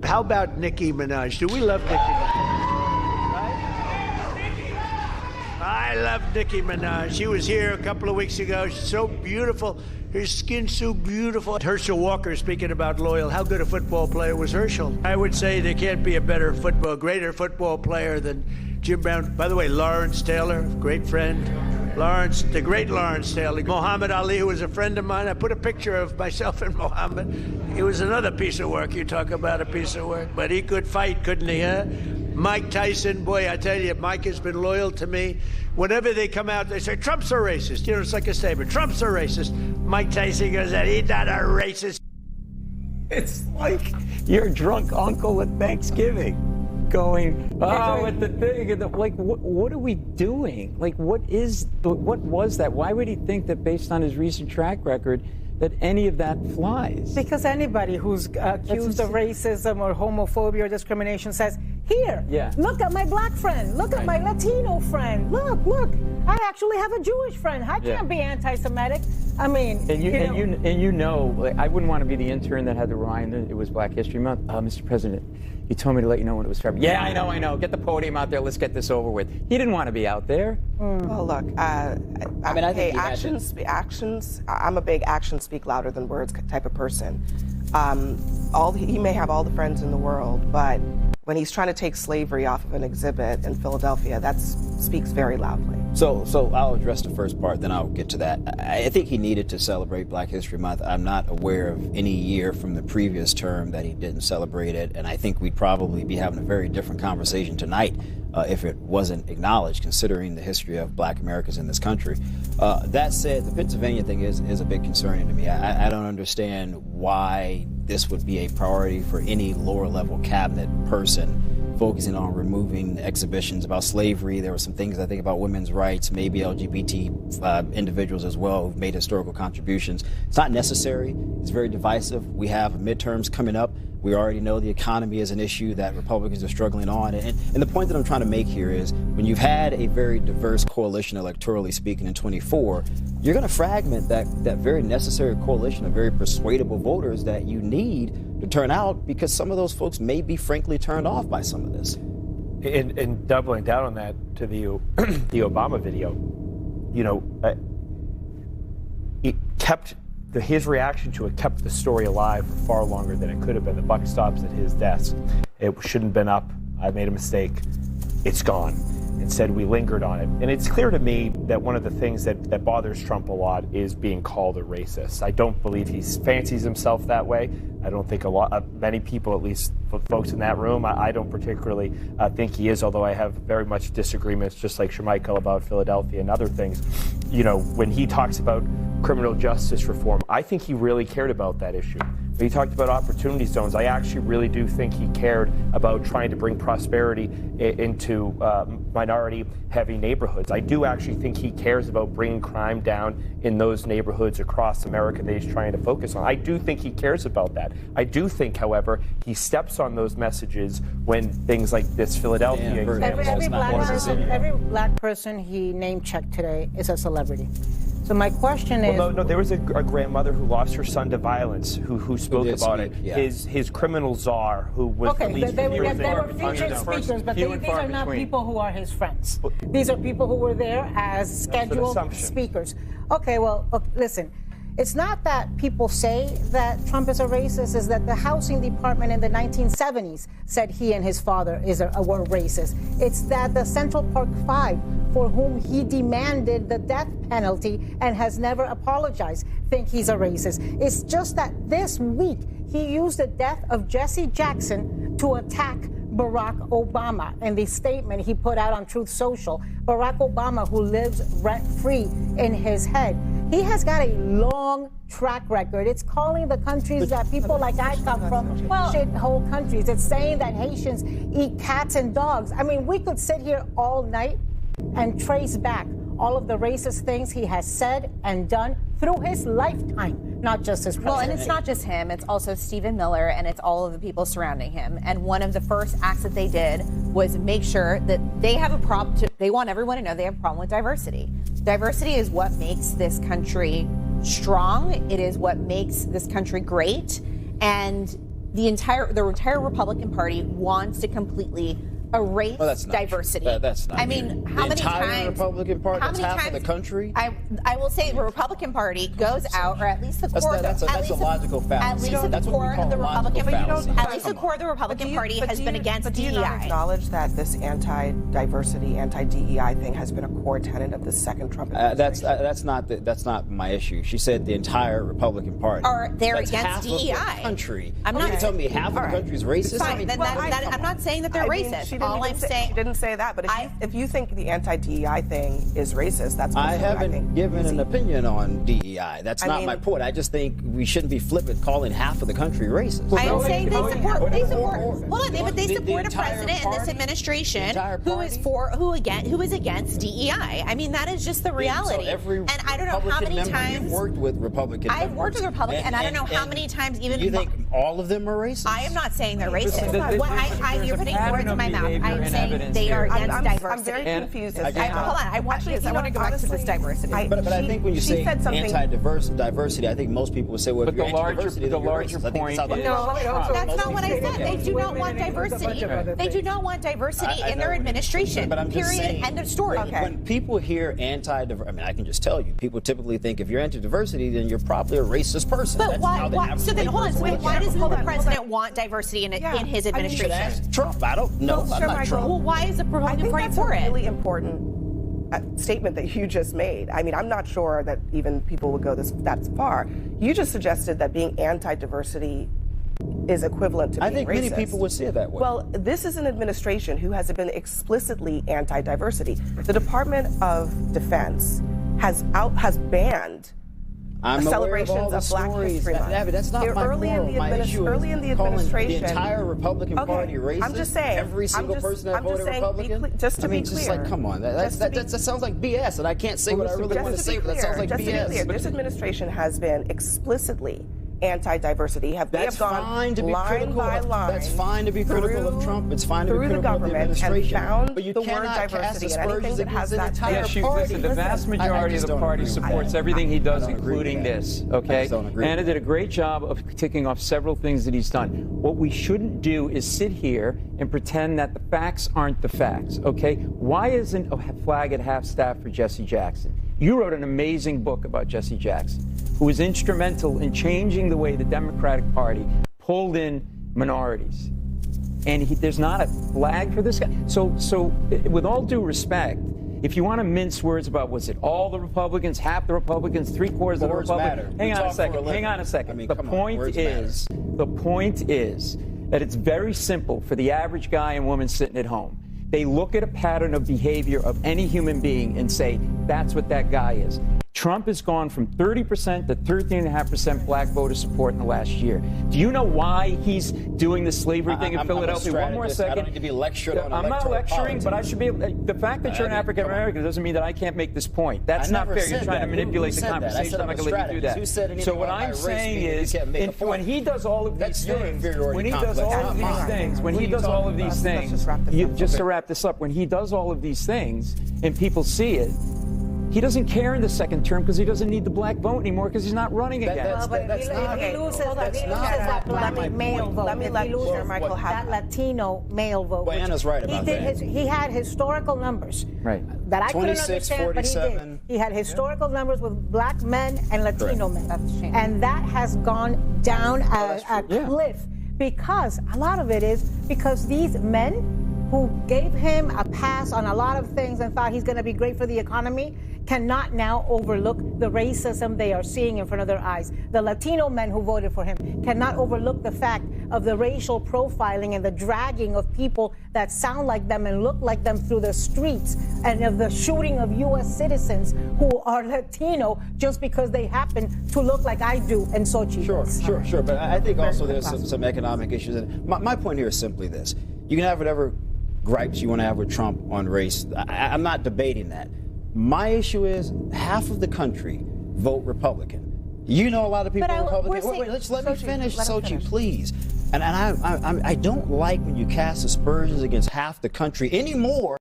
How about Nicki Minaj? Do we love Nicki Minaj? I love Nicki Minaj. She was here a couple of weeks ago. She's so beautiful. Her skin's so beautiful. Herschel Walker, speaking about loyal, how good a football player was Herschel? I would say there can't be a greater football player than Jim Brown. By the way, Lawrence Taylor, great friend. Lawrence, the great Lawrence Taylor. Muhammad Ali, who was a friend of mine. I put a picture of myself and Muhammad. It was another piece of work. You talk about a piece of work. But he could fight, couldn't he, huh? Mike Tyson, boy, I tell you, Mike has been loyal to me. Whenever they come out, they say, Trump's a racist. You know, it's like a statement. Trump's a racist. Mike Tyson goes, he's not a racist. It's like your drunk uncle at Thanksgiving going, with the thing. And like, what are we doing? Like, what was that? Why would he think that based on his recent track record that any of that flies? Because anybody who's accused of racism or homophobia or discrimination says, here, look at my black friend, look at my Latino friend, look, I actually have a Jewish friend. I can't be anti-Semitic. I mean, you know, like, I wouldn't want to be the intern that had to remind it was Black History Month. Mr. President, you told me to let you know when it was February. Yeah, I know. Get the podium out there. Let's get this over with. He didn't want to be out there. Well, look, I think actions. I'm a big actions speak louder than words type of person. He may have all the friends in the world, but when he's trying to take slavery off of an exhibit in Philadelphia, that speaks very loudly. So I'll address the first part, then I'll get to that. I think he needed to celebrate Black History Month. I'm not aware of any year from the previous term that he didn't celebrate it, and I think we'd probably be having a very different conversation tonight if it wasn't acknowledged, considering the history of Black Americans in this country. That said, the Pennsylvania thing is a bit concerning to me. I don't understand why this would be a priority for any lower-level cabinet person focusing on removing exhibitions about slavery. There were some things, I think, about women's rights, maybe LGBT individuals as well who've made historical contributions. It's not necessary. It's very divisive. We have midterms coming up. We already know the economy is an issue that Republicans are struggling on. And the point that I'm trying to make here is when you've had a very diverse coalition, electorally speaking, in 24, you're going to fragment that very necessary coalition of very persuadable voters that you need to turn out, because some of those folks may be frankly turned off by some of this. And doubling down on that to the Obama video, it kept his reaction to it kept the story alive for far longer than it could have been. The buck stops at his desk. It shouldn't have been up. I made a mistake. It's gone. Instead, we lingered on it. And it's clear to me that one of the things that bothers Trump a lot is being called a racist. I don't believe he fancies himself that way. I don't think many people, at least folks in that room, I don't particularly think he is, although I have very much disagreements, just like Shermichael, about Philadelphia and other things. When he talks about criminal justice reform, I think he really cared about that issue. When he talked about opportunity zones, I actually really do think he cared about trying to bring prosperity into minority-heavy neighborhoods. I do actually think he cares about bringing crime down in those neighborhoods across America that he's trying to focus on. I do think he cares about that. I do think, however, he steps on those messages when things like this Philadelphia example. Every black person he name-checked today is a celebrity. So my question is... No, there was a grandmother who lost her son to violence who spoke about it. Yeah. His criminal czar, who was they were featured speakers, but these are not people who are his friends. These are people who were there as scheduled speakers. Okay, well, listen. It's not that people say that Trump is a racist, it's that the housing department in the 1970s said he and his father were racist. It's that the Central Park Five, for whom he demanded the death penalty and has never apologized, think he's a racist. It's just that this week he used the death of Jesse Jackson to attack Barack Obama in the statement he put out on Truth Social. Barack Obama, who lives rent-free in his head. He has got a long track record. It's calling the countries that people like I come from shithole countries. It's saying that Haitians eat cats and dogs. I mean, we could sit here all night and trace back all of the racist things he has said and done through his lifetime, not just his presidency. Well, and it's not just him, it's also Stephen Miller, and it's all of the people surrounding him. And one of the first acts that they did was make sure that they have a problem. They want everyone to know they have a problem with diversity. Diversity is what makes this country strong. It is what makes this country great. And the entire Republican Party wants to completely erase diversity. That's not. I mean, how many entire times? Republican Party? That's half of the country. I will say the Republican Party goes out, or at least the core. That's a logical fallacy. At least the core of the Republican Party. At least the core of the Republican Party has been against DEI. Do you not acknowledge that this anti-diversity, anti-DEI thing has been a core tenet of the second Trump administration? That's not my issue. She said the entire Republican Party. They're that's against half DEI. Of the country. I'm not telling me half of the country is racist. Fine, I'm not saying that they're racist. All I'm saying. She didn't say that, but if you think the anti-DEI thing is racist, that's what I haven't given an opinion on DEI. That's not my point. I just think we shouldn't be flippant calling half of the country racist. I am saying they support. Hold on, they support a president in this administration who is against DEI. I mean, that is just the reality. And I don't know how many times you've worked with Republicans. I've worked with Republicans, and I don't know how many times even. You think all of them are racist? I am not saying they're racist. You're putting words in my mouth. I'm saying they are against diversity. I'm very confused. Hold on, I want to go back to this diversity. But I think when you say anti-diversity, I think most people would say, well, if you're anti-diversity, then you're racist. I think it sounds like that's not what I said. They do not want diversity. They do not want diversity in their administration. But I'm just period. saying, End of story. When people hear anti-diversity, I mean, I can just tell you, people typically think if you're anti-diversity, then you're probably a racist person. But why? So then, hold on. Why does the president want diversity in his administration? Ask Trump. I don't know. I'm not Trump. Well, why is the Republican Party for it? That's a really important statement that you just made. I mean, I'm not sure that even people would go that far. You just suggested that being anti-diversity is equivalent to being racist. I think many people would say it that way. Well, this is an administration who has been explicitly anti-diversity. The Department of Defense has banned celebrations of Black History Month. That's not my early in the the administration, entire Republican Party racist. I'm just saying. Every single person that voted Republican. Just to be clear. Just like, come on, that sounds like BS, and I can't say what I really want to say, but that sounds like BS. Just to be clear, this administration has been explicitly anti-diversity. They have gone line by line. That's fine to be critical of Trump. It's fine to be critical of the administration. But you cannot cast aspersions against the entire party. Listen, the vast majority of the party supports everything he does, including this. Okay, Anna did a great job of ticking off several things that he's done. What we shouldn't do is sit here and pretend that the facts aren't the facts. Okay, why isn't a flag at half-staff for Jesse Jackson? You wrote an amazing book about Jesse Jackson, who was instrumental in changing the way the Democratic Party pulled in minorities. And there's not a flag for this guy. So with all due respect, if you want to mince words about was it all the Republicans, half the Republicans, three-quarters of the Republicans? Hang on a second. I mean, the point is that it's very simple for the average guy and woman sitting at home. They look at a pattern of behavior of any human being and say, that's what that guy is. Trump has gone from 30% to 13.5% black voter support in the last year. Do you know why he's doing the slavery thing in Philadelphia? One more second. I don't need to be lectured on I'm not lecturing, politics. But I should be. The fact that you're an African American doesn't mean that I can't make this point. That's not fair. You're trying to manipulate the conversation. I'm not going to let you do that. So what I'm saying is, when he does all of these things, just to wrap this up, when he does all of these things and people see it, he doesn't care in the second term because he doesn't need the black vote anymore because he's not running again. If he loses that black male vote, let me let Michael have that Latino male vote. Well, Anna's right about that. He had historical numbers. Right. That I couldn't 26, understand, 47. but he did. He had historical numbers with black men and Latino men. That's a shame. And that has gone down a cliff because a lot of it is because these men who gave him a pass on a lot of things and thought he's going to be great for the economy cannot now overlook the racism they are seeing in front of their eyes. The Latino men who voted for him cannot overlook the fact of the racial profiling and the dragging of people that sound like them and look like them through the streets, and of the shooting of U.S. citizens who are Latino just because they happen to look like I do in Sochi. Sure. But I think also there's some economic issues. My point here is simply this. You can have whatever gripes you want to have with Trump on race. I'm not debating that. My issue is half of the country vote Republican. You know a lot of people are Republican. Wait, let me finish, Sochi, please. And I don't like when you cast aspersions against half the country anymore.